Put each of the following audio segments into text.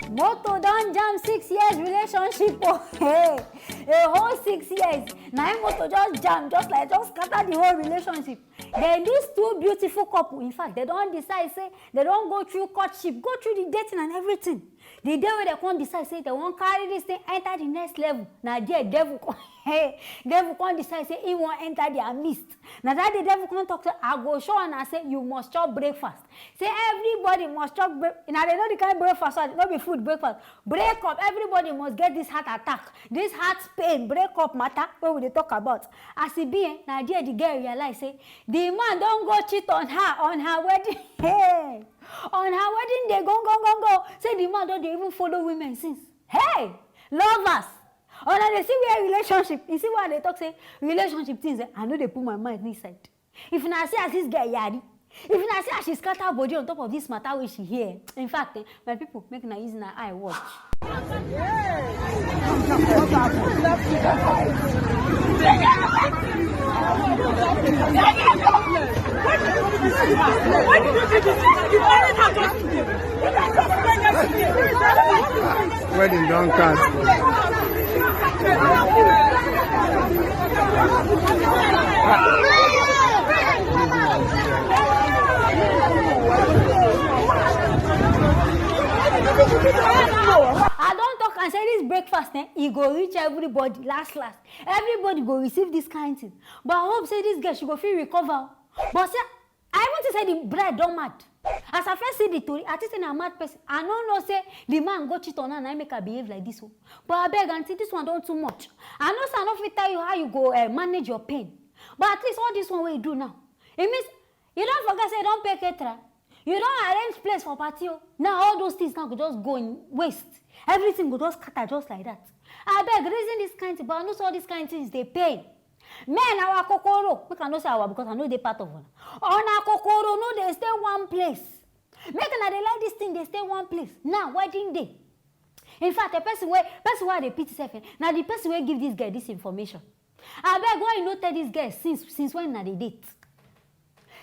Moto don jam 6 years relationship. Oh, hey, a whole 6 years. Now Moto just jam, just scatter the whole relationship. Then these two beautiful couple, in fact, they don't decide, say, they don't go through courtship, go through the dating and everything. The day when they can't decide, say, they won't carry this thing, enter the next level. Now, there, devil, hey, devil can't decide, say, he won't enter their midst. Now, that the devil can't talk to, I go show and I say, you must chop breakfast. Say, everybody must chop breakfast. Now, they know the kind of breakfast, so not be food breakfast. Break up, everybody must get this heart attack. This heart pain, break up matter, what will they talk about? As it be, now, there, the girl realize, say, the man don't go cheat on her wedding. Hey, on her wedding day, go. Say the man don't even follow women since. Hey, lovers. Oh, now they see where relationship. You see why they talk, say, relationship things, I know they put my mind inside. If you not see as this guy yari, if you not see as she scatter body on top of this matter which she hear. In fact, my people make na using her eye watch. Wedding don't cast. I don't talk and say this breakfast, it go reach everybody, last. Everybody go receive this kind of thing. But I hope say this girl, she go feel recover. But say, I want to say the bride don't mad. As I first see the story, I think I'm a mad person. I don't know say the man go cheat on her and I make her behave like this. But I beg auntie, this one don't too much. I know say I don't fit tell you how you go manage your pain. But at least all this one way you do now. It means you don't forget say you don't pay caterer. You don't arrange place for party. Now all those things now could just go in waste. Everything will just scatter just like that. I beg reason this kind of, but I know all these kind of things they pay. Men our kokoro, we cannot say our because I know they part of one. On our kokoro, no, they stay one place. Make they like this thing, they stay one place. Now, wedding day. In fact, the person where they pity self, now the person will give this guy this information. I beg why you not tell this guy since when na they date.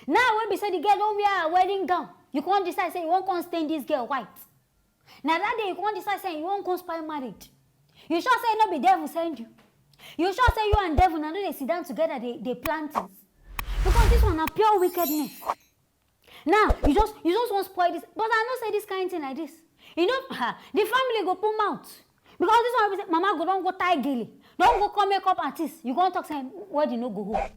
Now when we say the girl don't wear a wedding gown, you can't decide say you won't come stain this girl white. Now that day you can't decide say you won't come spoil marriage. You sure say no be devil send you. You sure say you and devil now they sit down together, they plan things. Because this one is pure wickedness. Now you just want to spoil this. But I don't say this kind of thing like this. You know, the family go put mouth. Because this one say, Mama go don't go tie gilly. Don't go come make up artist. You gonna talk saying where you no go home.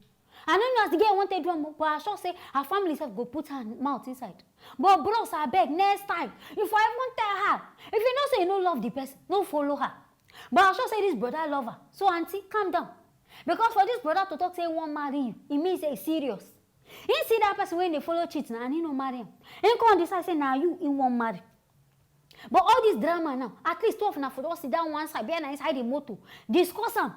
I don't know as the girl wanted one, but I sure say her family self go put her mouth inside. But bros, I beg next time. If I even tell her, if you know say you don't love the person, don't follow her. But I sure say this brother love her. So auntie, calm down. Because for this brother to talk say he won't marry you, it means it's serious. He see that person when they follow cheating and he no marry him. He can't decide say now you he won't marry. But all this drama now, at least 12 now for those sit down one side, be inside the motor, discuss them,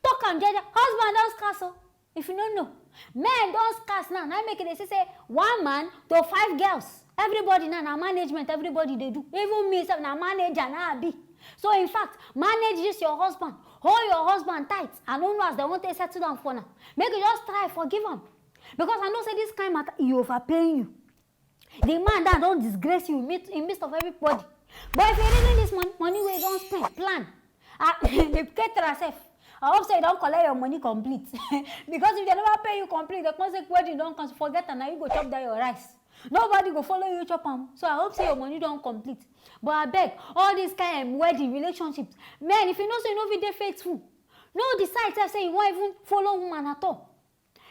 talk and judge. Husband don't castle. If you don't know, men don't scarce now. Now make it they say 1 man to 5 girls. Everybody now management, everybody they do. Even me, now manager now be. So in fact, manage this your husband. Hold your husband tight. I don't know as they want to settle down for now. Make you just try forgive him. Because I know say this kind of matter, he overpaying you. The man that don't disgrace you in midst of everybody. But if you're using this money where you don't spend, plan. They get yourself. I hope so you don't collect your money complete. Because if they never pay you complete, the consequence you don't forget and now you go chop down your rice. Nobody go follow you chop them. So I hope so your money don't complete. But I beg, all these kind of wedding relationships, men, if you know so you know if they're faithful, no decide to say you won't even follow woman at all.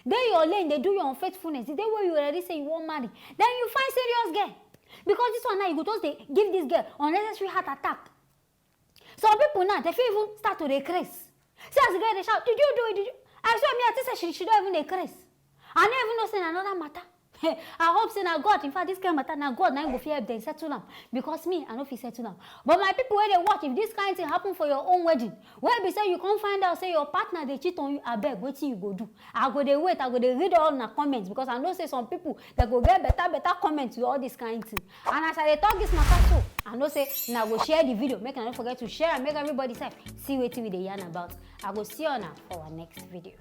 They your lane, they do your unfaithfulness. The day where you already say you won't marry, then you find serious girl. Because this one now, you go just give this girl unnecessary heart attack. Some people now, they feel even start to decrease. See as the girl they shout, did you do it? Did you? I swear me, I think she don't even decrease. I never even know say another matter. I hope say now God, in fact, this kind of matter now God now go fear them settle them. Because me, I know if he settle them. But my people where they watch, if this kind of thing happen for your own wedding, where be say you can't find out, say your partner they cheat on you, I beg, what you go do? I go they wait, I go they read all the comments because I know say some people that go get better comments with all this kind of thing. And as I talk this matter so, I know say now go share the video, make not forget to share and make everybody say see what we they yarn about. I go see you now for our next video.